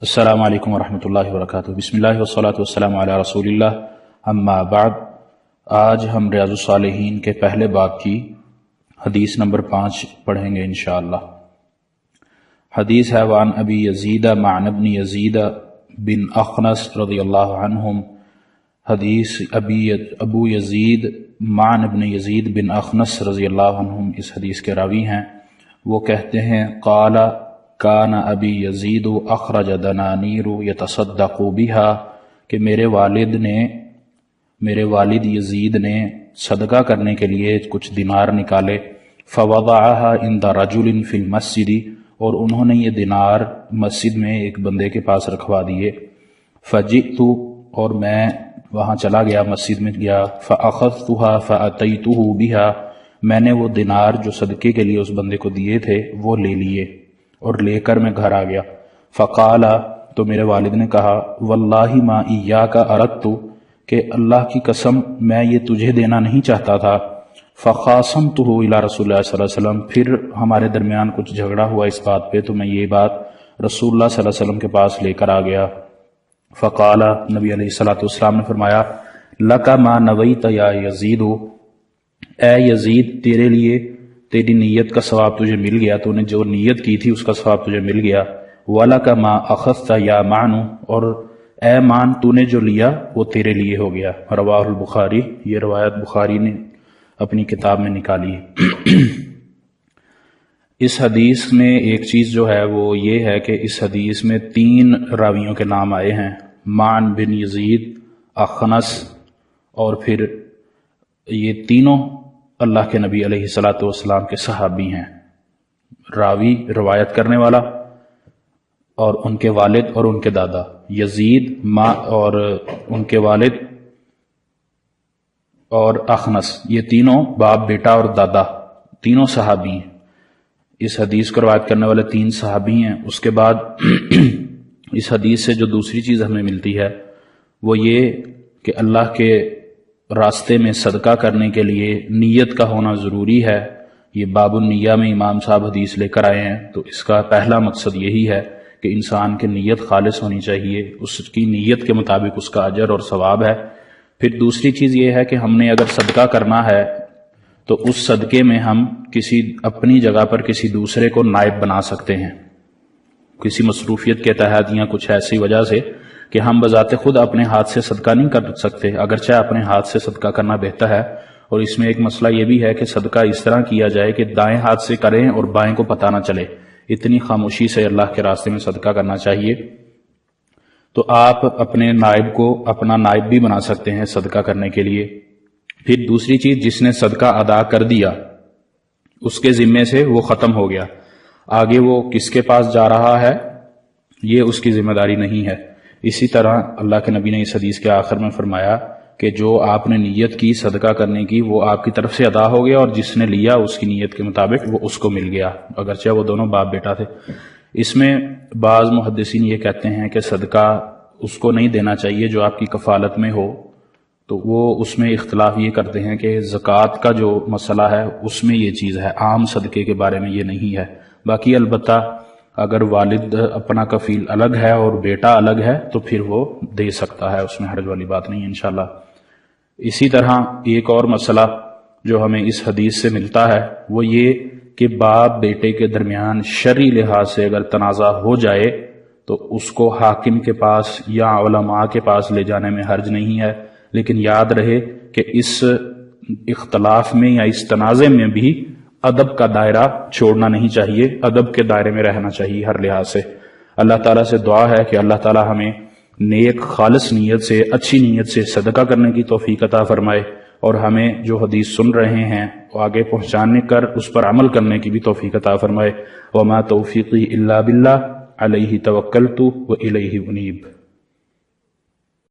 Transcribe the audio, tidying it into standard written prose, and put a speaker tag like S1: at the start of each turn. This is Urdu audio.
S1: السلام علیکم ورحمۃ اللہ وبرکاتہ۔ بسم اللہ والصلاۃ والسلام علی رسول اللہ، اما بعد۔ آج ہم ریاض الصالحین کے پہلے باب کی حدیث نمبر 5 پڑھیں گے انشاءاللہ۔ حدیث ہے وعن ابی یزید معن بن یزید بن اخنس رضی اللہ عنہم۔ حدیث ابو یزید معن بن یزید بن اخنس رضی اللہ عنہم اس حدیث کے راوی ہیں۔ وہ کہتے ہیں قال کان ابی یزید اخرج دنانیر یتصدق بها کہ میرے والد یزید نے صدقہ کرنے کے لیے کچھ دینار نکالے، فوضعها عند رجل فی المسجد اور انہوں نے یہ دینار مسجد میں ایک بندے کے پاس رکھوا دیے، فجئت اور میں وہاں چلا گیا، مسجد میں گیا، فاخذتها فاتیته بها میں نے وہ دینار جو صدقے کے لیے اس بندے کو دیے تھے وہ لے لیے اور لے کر میں گھر آ گیا۔ فقال تو میرے والد نے کہا واللہ ما ایاک اردت کہ اللہ کی قسم میں یہ تجھے دینا نہیں چاہتا تھا۔ فخاصمتہ الی رسول اللہ صلی اللہ علیہ وسلم پھر ہمارے درمیان کچھ جھگڑا ہوا اس بات پہ، تو میں یہ بات رسول اللہ صلی اللہ علیہ وسلم کے پاس لے کر آ گیا۔ فقال نبی علیہ الصلوۃ والسلام نے فرمایا لک ما نویت یا یزید اے یزید تیرے لیے تیری نیت کا ثواب تجھے مل گیا، تو نے جو نیت کی تھی اس کا ثواب تجھے مل گیا۔ وَلَكَ مَا أَخَذْتَ يَا مَعْنُ اور اے مان تو نے جو لیا وہ تیرے لیے ہو گیا۔ رواہ البخاری، یہ روایت بخاری نے اپنی کتاب میں نکالی ہے۔ اس حدیث میں ایک چیز جو ہے وہ یہ ہے کہ اس حدیث میں 3 راویوں کے نام آئے ہیں، معن بن یزید، اخنس، اور پھر یہ تینوں اللہ کے نبی علیہ الصلوۃ والسلام کے صحابی ہیں، راوی روایت کرنے والا اور ان کے والد اور ان کے دادا، یزید اور ان کے والد اور اخنس، یہ تینوں باپ بیٹا اور دادا تینوں صحابی ہیں۔ اس حدیث کو روایت کرنے والے 3 صحابی ہیں۔ اس کے بعد اس حدیث سے جو دوسری چیز ہمیں ملتی ہے وہ یہ کہ اللہ کے راستے میں صدقہ کرنے کے لیے نیت کا ہونا ضروری ہے۔ یہ باب النیہ میں امام صاحب حدیث لے کر آئے ہیں، تو اس کا پہلا مقصد یہی ہے کہ انسان کی نیت خالص ہونی چاہیے، اس کی نیت کے مطابق اس کا اجر اور ثواب ہے۔ پھر دوسری چیز یہ ہے کہ ہم نے اگر صدقہ کرنا ہے تو اس صدقے میں ہم کسی اپنی جگہ پر کسی دوسرے کو نائب بنا سکتے ہیں، کسی مصروفیت کے تحت یا کچھ ایسی وجہ سے کہ ہم بذات خود اپنے ہاتھ سے صدقہ نہیں کر سکتے، اگرچہ اپنے ہاتھ سے صدقہ کرنا بہتر ہے۔ اور اس میں ایک مسئلہ یہ بھی ہے کہ صدقہ اس طرح کیا جائے کہ دائیں ہاتھ سے کریں اور بائیں کو پتہ نہ چلے، اتنی خاموشی سے اللہ کے راستے میں صدقہ کرنا چاہیے۔ تو آپ اپنے نائب کو اپنا نائب بھی بنا سکتے ہیں صدقہ کرنے کے لیے۔ پھر دوسری چیز، جس نے صدقہ ادا کر دیا اس کے ذمے سے وہ ختم ہو گیا، آگے وہ کس کے پاس جا رہا ہے یہ اس کی ذمہ داری نہیں ہے۔ اسی طرح اللہ کے نبی نے اس حدیث کے آخر میں فرمایا کہ جو آپ نے نیت کی صدقہ کرنے کی وہ آپ کی طرف سے ادا ہو گیا، اور جس نے لیا اس کی نیت کے مطابق وہ اس کو مل گیا، اگرچہ وہ دونوں باپ بیٹا تھے۔ اس میں بعض محدثین یہ کہتے ہیں کہ صدقہ اس کو نہیں دینا چاہیے جو آپ کی کفالت میں ہو، تو وہ اس میں اختلاف یہ کرتے ہیں کہ زکوٰۃ کا جو مسئلہ ہے اس میں یہ چیز ہے، عام صدقے کے بارے میں یہ نہیں ہے۔ باقی البتہ اگر والد اپنا کفیل الگ ہے اور بیٹا الگ ہے تو پھر وہ دے سکتا ہے، اس میں حرج والی بات نہیں انشاءاللہ۔ اسی طرح ایک اور مسئلہ جو ہمیں اس حدیث سے ملتا ہے وہ یہ کہ باپ بیٹے کے درمیان شرعی لحاظ سے اگر تنازع ہو جائے تو اس کو حاکم کے پاس یا علماء کے پاس لے جانے میں حرج نہیں ہے، لیکن یاد رہے کہ اس اختلاف میں یا اس تنازع میں بھی ادب کا دائرہ چھوڑنا نہیں چاہیے، ادب کے دائرے میں رہنا چاہیے ہر لحاظ سے۔ اللہ تعالیٰ سے دعا ہے کہ اللہ تعالیٰ ہمیں نیک خالص نیت سے، اچھی نیت سے صدقہ کرنے کی توفیق عطا فرمائے، اور ہمیں جو حدیث سن رہے ہیں وہ آگے پہنچانے کر اس پر عمل کرنے کی بھی توفیق عطا فرمائے۔ وما توفیقی الا باللہ علیہ توکلت و الیہ انیب۔